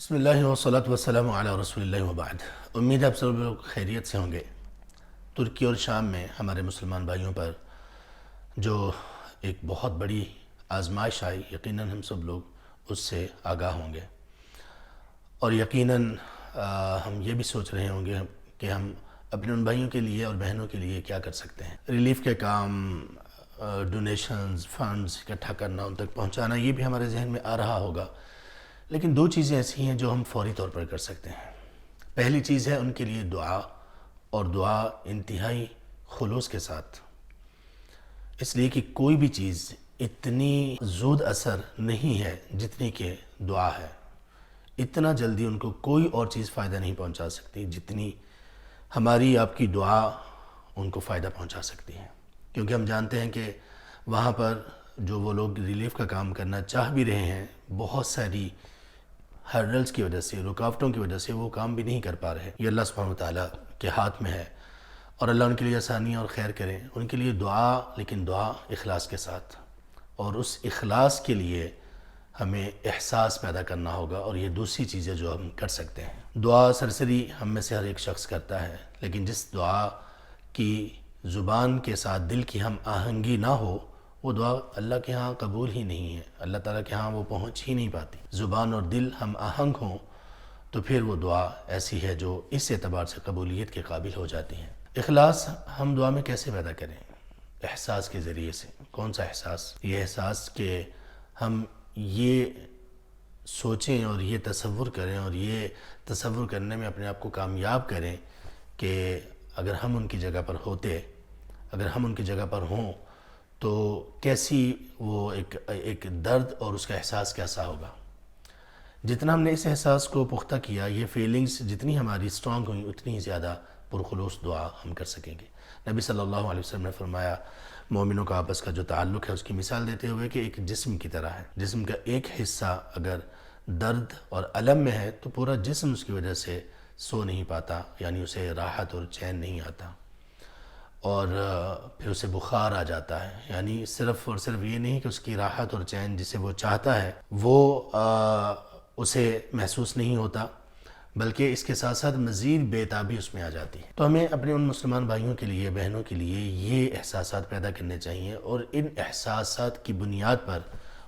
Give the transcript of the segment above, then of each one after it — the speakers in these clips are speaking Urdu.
بسم اللہ والصلاة والسلام علی رسول اللہ وبعد۔ امید ہے آپ سب لوگ خیریت سے ہوں گے۔ ترکی اور شام میں ہمارے مسلمان بھائیوں پر جو ایک بہت بڑی آزمائش آئی، یقیناً ہم سب لوگ اس سے آگاہ ہوں گے، اور یقیناً ہم یہ بھی سوچ رہے ہوں گے کہ ہم اپنے ان بھائیوں کے لیے اور بہنوں کے لیے کیا کر سکتے ہیں۔ ریلیف کے کام، ڈونیشنز، فنڈز اکٹھا کرنا، ان تک پہنچانا، یہ بھی ہمارے ذہن میں آ رہا ہوگا۔ لیکن دو چیزیں ایسی ہیں جو ہم فوری طور پر کر سکتے ہیں۔ پہلی چیز ہے ان کے لیے دعا، اور دعا انتہائی خلوص کے ساتھ، اس لیے کہ کوئی بھی چیز اتنی زود اثر نہیں ہے جتنی کہ دعا ہے۔ اتنا جلدی ان کو کوئی اور چیز فائدہ نہیں پہنچا سکتی جتنی ہماری آپ کی دعا ان کو فائدہ پہنچا سکتی ہے، کیونکہ ہم جانتے ہیں کہ وہاں پر جو وہ لوگ ریلیف کا کام کرنا چاہ بھی رہے ہیں، بہت ساری ہرڈلز کی وجہ سے، رکاوٹوں کی وجہ سے وہ کام بھی نہیں کر پا رہے۔ یہ اللہ سبحانہ وتعالیٰ کے ہاتھ میں ہے، اور اللہ ان کے لیے آسانیاں اور خیر کریں۔ ان کے لیے دعا، لیکن دعا اخلاص کے ساتھ، اور اس اخلاص کے لیے ہمیں احساس پیدا کرنا ہوگا، اور یہ دوسری چیز ہے جو ہم کر سکتے ہیں۔ دعا سرسری ہم میں سے ہر ایک شخص کرتا ہے، لیکن جس دعا کی زبان کے ساتھ دل کی ہم آہنگی نہ ہو، وہ دعا اللہ کے ہاں قبول ہی نہیں ہے، اللہ تعالیٰ کے ہاں وہ پہنچ ہی نہیں پاتی۔ زبان اور دل ہم آہنگ ہوں تو پھر وہ دعا ایسی ہے جو اس اعتبار سے قبولیت کے قابل ہو جاتی ہے۔ اخلاص ہم دعا میں کیسے پیدا کریں؟ احساس کے ذریعے سے۔ کون سا احساس؟ یہ احساس کہ ہم یہ سوچیں اور یہ تصور کریں، اور یہ تصور کرنے میں اپنے آپ کو کامیاب کریں کہ اگر ہم ان کی جگہ پر ہوتے، اگر ہم ان کی جگہ پر ہوں تو کیسی وہ ایک درد اور اس کا احساس کیسا ہوگا۔ جتنا ہم نے اس احساس کو پختہ کیا، یہ فیلنگز جتنی ہماری اسٹرانگ ہوئیں، اتنی ہی زیادہ پرخلوص دعا ہم کر سکیں گے۔ نبی صلی اللہ علیہ وسلم نے فرمایا، مومنوں کا آپس کا جو تعلق ہے اس کی مثال دیتے ہوئے کہ ایک جسم کی طرح ہے۔ جسم کا ایک حصہ اگر درد اور الم میں ہے تو پورا جسم اس کی وجہ سے سو نہیں پاتا، یعنی اسے راحت اور چین نہیں آتا، اور پھر اسے بخار آ جاتا ہے۔ یعنی صرف اور صرف یہ نہیں کہ اس کی راحت اور چین جسے وہ چاہتا ہے وہ اسے محسوس نہیں ہوتا، بلکہ اس کے ساتھ ساتھ مزید بے تابی اس میں آ جاتی ہے۔ تو ہمیں اپنے ان مسلمان بھائیوں کے لیے، بہنوں کے لیے یہ احساسات پیدا کرنے چاہیے، اور ان احساسات کی بنیاد پر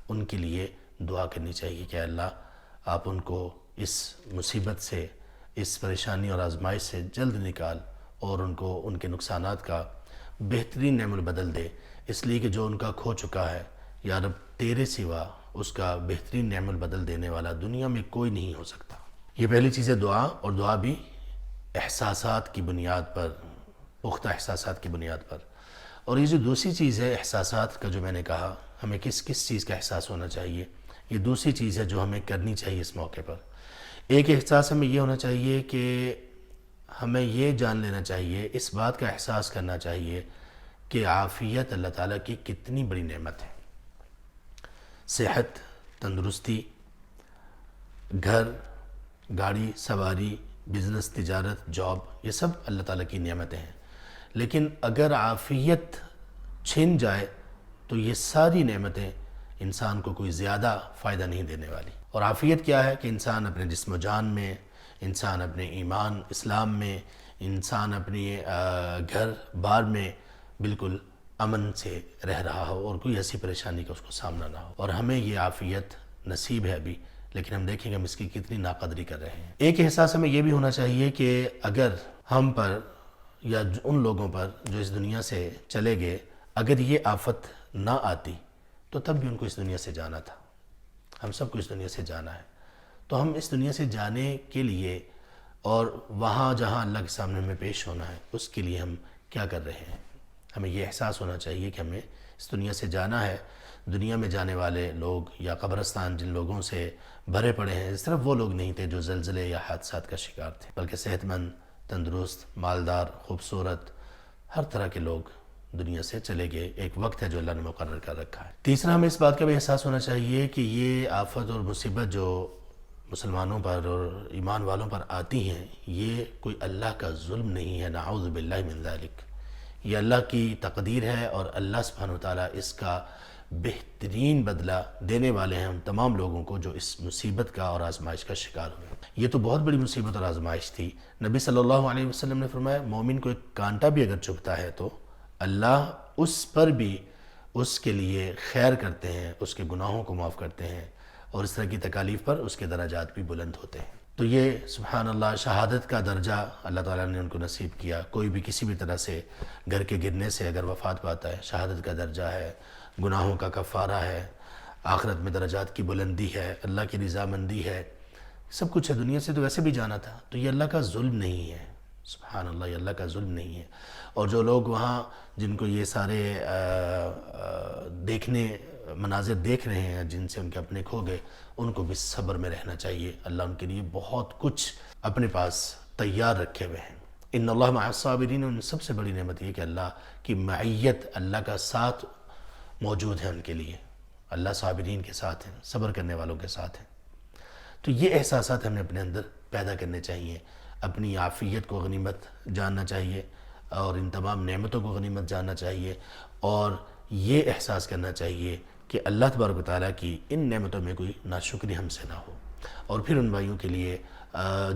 ان کے لیے دعا کرنی چاہیے کہ اللہ آپ ان کو اس مصیبت سے، اس پریشانی اور آزمائش سے جلد نکال، اور ان کو ان کے نقصانات کا بہترین نعم البدل دے، اس لیے کہ جو ان کا کھو چکا ہے، یا رب تیرے سوا اس کا بہترین نعم البدل دینے والا دنیا میں کوئی نہیں ہو سکتا۔ یہ پہلی چیز ہے دعا، اور دعا بھی احساسات کی بنیاد پر، پختہ احساسات کی بنیاد پر۔ اور یہ جو دوسری چیز ہے احساسات کا، جو میں نے کہا ہمیں کس چیز کا احساس ہونا چاہیے، یہ دوسری چیز ہے جو ہمیں کرنی چاہیے اس موقع پر۔ ایک احساس ہمیں یہ ہونا چاہیے کہ ہمیں یہ جان لینا چاہیے، اس بات کا احساس کرنا چاہیے کہ عافیت اللہ تعالیٰ کی کتنی بڑی نعمت ہے۔ صحت، تندرستی، گھر، گاڑی سواری، بزنس، تجارت، جاب، یہ سب اللہ تعالیٰ کی نعمتیں ہیں، لیکن اگر عافیت چھن جائے تو یہ ساری نعمتیں انسان کو کوئی زیادہ فائدہ نہیں دینے والی۔ اور عافیت کیا ہے؟ کہ انسان اپنے جسم و جان میں، انسان اپنے ایمان اسلام میں، انسان اپنی گھر بار میں بالکل امن سے رہ رہا ہو، اور کوئی ایسی پریشانی کا اس کو سامنا نہ ہو۔ اور ہمیں یہ عافیت نصیب ہے ابھی، لیکن ہم دیکھیں گے ہم اس کی کتنی ناقدری کر رہے ہیں۔ ایک احساس ہمیں یہ بھی ہونا چاہیے کہ اگر ہم پر یا ان لوگوں پر جو اس دنیا سے چلے گئے، اگر یہ آفت نہ آتی تو تب بھی ان کو اس دنیا سے جانا تھا۔ ہم سب کو اس دنیا سے جانا ہے، تو ہم اس دنیا سے جانے کے لیے اور وہاں جہاں اللہ کے سامنے ہمیں پیش ہونا ہے، اس کے لیے ہم کیا کر رہے ہیں۔ ہمیں یہ احساس ہونا چاہیے کہ ہمیں اس دنیا سے جانا ہے۔ دنیا میں جانے والے لوگ یا قبرستان جن لوگوں سے بھرے پڑے ہیں، صرف وہ لوگ نہیں تھے جو زلزلے یا حادثات کا شکار تھے، بلکہ صحت مند، تندرست، مالدار، خوبصورت، ہر طرح کے لوگ دنیا سے چلے گئے۔ ایک وقت ہے جو اللہ نے مقرر کر رکھا ہے۔ تیسرا، ہمیں اس بات کا بھی احساس ہونا چاہیے کہ یہ آفت اور مصیبت جو مسلمانوں پر اور ایمان والوں پر آتی ہیں، یہ کوئی اللہ کا ظلم نہیں ہے، نعوذ باللہ من ذالک۔ یہ اللہ کی تقدیر ہے، اور اللہ سبحانہ وتعالیٰ اس کا بہترین بدلہ دینے والے ہیں ان تمام لوگوں کو جو اس مصیبت کا اور آزمائش کا شکار ہوئے۔ یہ تو بہت بڑی مصیبت اور آزمائش تھی۔ نبی صلی اللہ علیہ وسلم نے فرمایا مومن کو ایک کانٹا بھی اگر چبھتا ہے تو اللہ اس پر بھی اس کے لیے خیر کرتے ہیں، اس کے گناہوں کو معاف کرتے ہیں، اور اس طرح کی تکالیف پر اس کے درجات بھی بلند ہوتے ہیں۔ تو یہ سبحان اللہ شہادت کا درجہ اللہ تعالیٰ نے ان کو نصیب کیا۔ کوئی بھی کسی بھی طرح سے گھر کے گرنے سے اگر وفات پاتا ہے، شہادت کا درجہ ہے، گناہوں کا کفارہ ہے، آخرت میں درجات کی بلندی ہے، اللہ کی رضامندی ہے، سب کچھ ہے۔ دنیا سے تو ویسے بھی جانا تھا، تو یہ اللہ کا ظلم نہیں ہے، سبحان اللہ، یہ اللہ کا ظلم نہیں ہے۔ اور جو لوگ وہاں جن کو یہ سارے دیکھنے مناظر دیکھ رہے ہیں، جن سے ان کے اپنے کھو گئے، ان کو بھی صبر میں رہنا چاہیے۔ اللہ ان کے لیے بہت کچھ اپنے پاس تیار رکھے ہوئے ہیں۔ ان اللہ مع الصابرین، ان سب سے بڑی نعمت یہ کہ اللہ کی معیت، اللہ کا ساتھ موجود ہے ان کے لیے۔ اللہ صابرین کے ساتھ ہیں، صبر کرنے والوں کے ساتھ ہیں۔ تو یہ احساسات ہمیں اپنے اندر پیدا کرنے چاہیے، اپنی عافیت کو غنیمت جاننا چاہیے، اور ان تمام نعمتوں کو غنیمت جاننا چاہیے، اور یہ احساس کرنا چاہیے کہ اللہ تبارک و تعالیٰ کی ان نعمتوں میں کوئی ناشکری ہم سے نہ ہو۔ اور پھر ان بھائیوں کے لیے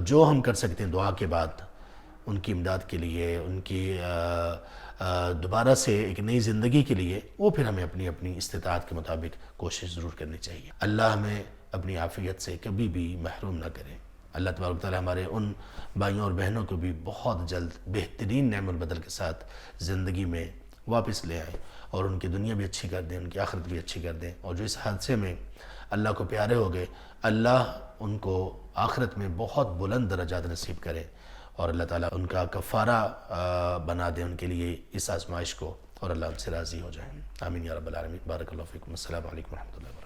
جو ہم کر سکتے ہیں دعا کے بعد، ان کی امداد کے لیے، ان کی دوبارہ سے ایک نئی زندگی کے لیے، وہ پھر ہمیں اپنی اپنی استطاعت کے مطابق کوشش ضرور کرنی چاہیے۔ اللہ ہمیں اپنی عافیت سے کبھی بھی محروم نہ کرے۔ اللہ تبارک و تعالیٰ ہمارے ان بھائیوں اور بہنوں کو بھی بہت جلد بہترین نعم البدل کے ساتھ زندگی میں واپس لے آئیں، اور ان کی دنیا بھی اچھی کر دیں، ان کی آخرت بھی اچھی کر دیں۔ اور جو اس حادثے میں اللہ کو پیارے ہو گئے، اللہ ان کو آخرت میں بہت بلند درجات نصیب کرے، اور اللہ تعالیٰ ان کا کفارہ بنا دے ان کے لیے اس آزمائش کو، اور اللہ ان سے راضی ہو جائے۔ آمین یا رب العالمین۔ بارک اللہ فیکم۔ السلام علیکم ورحمۃ اللہ وبرکاتہ۔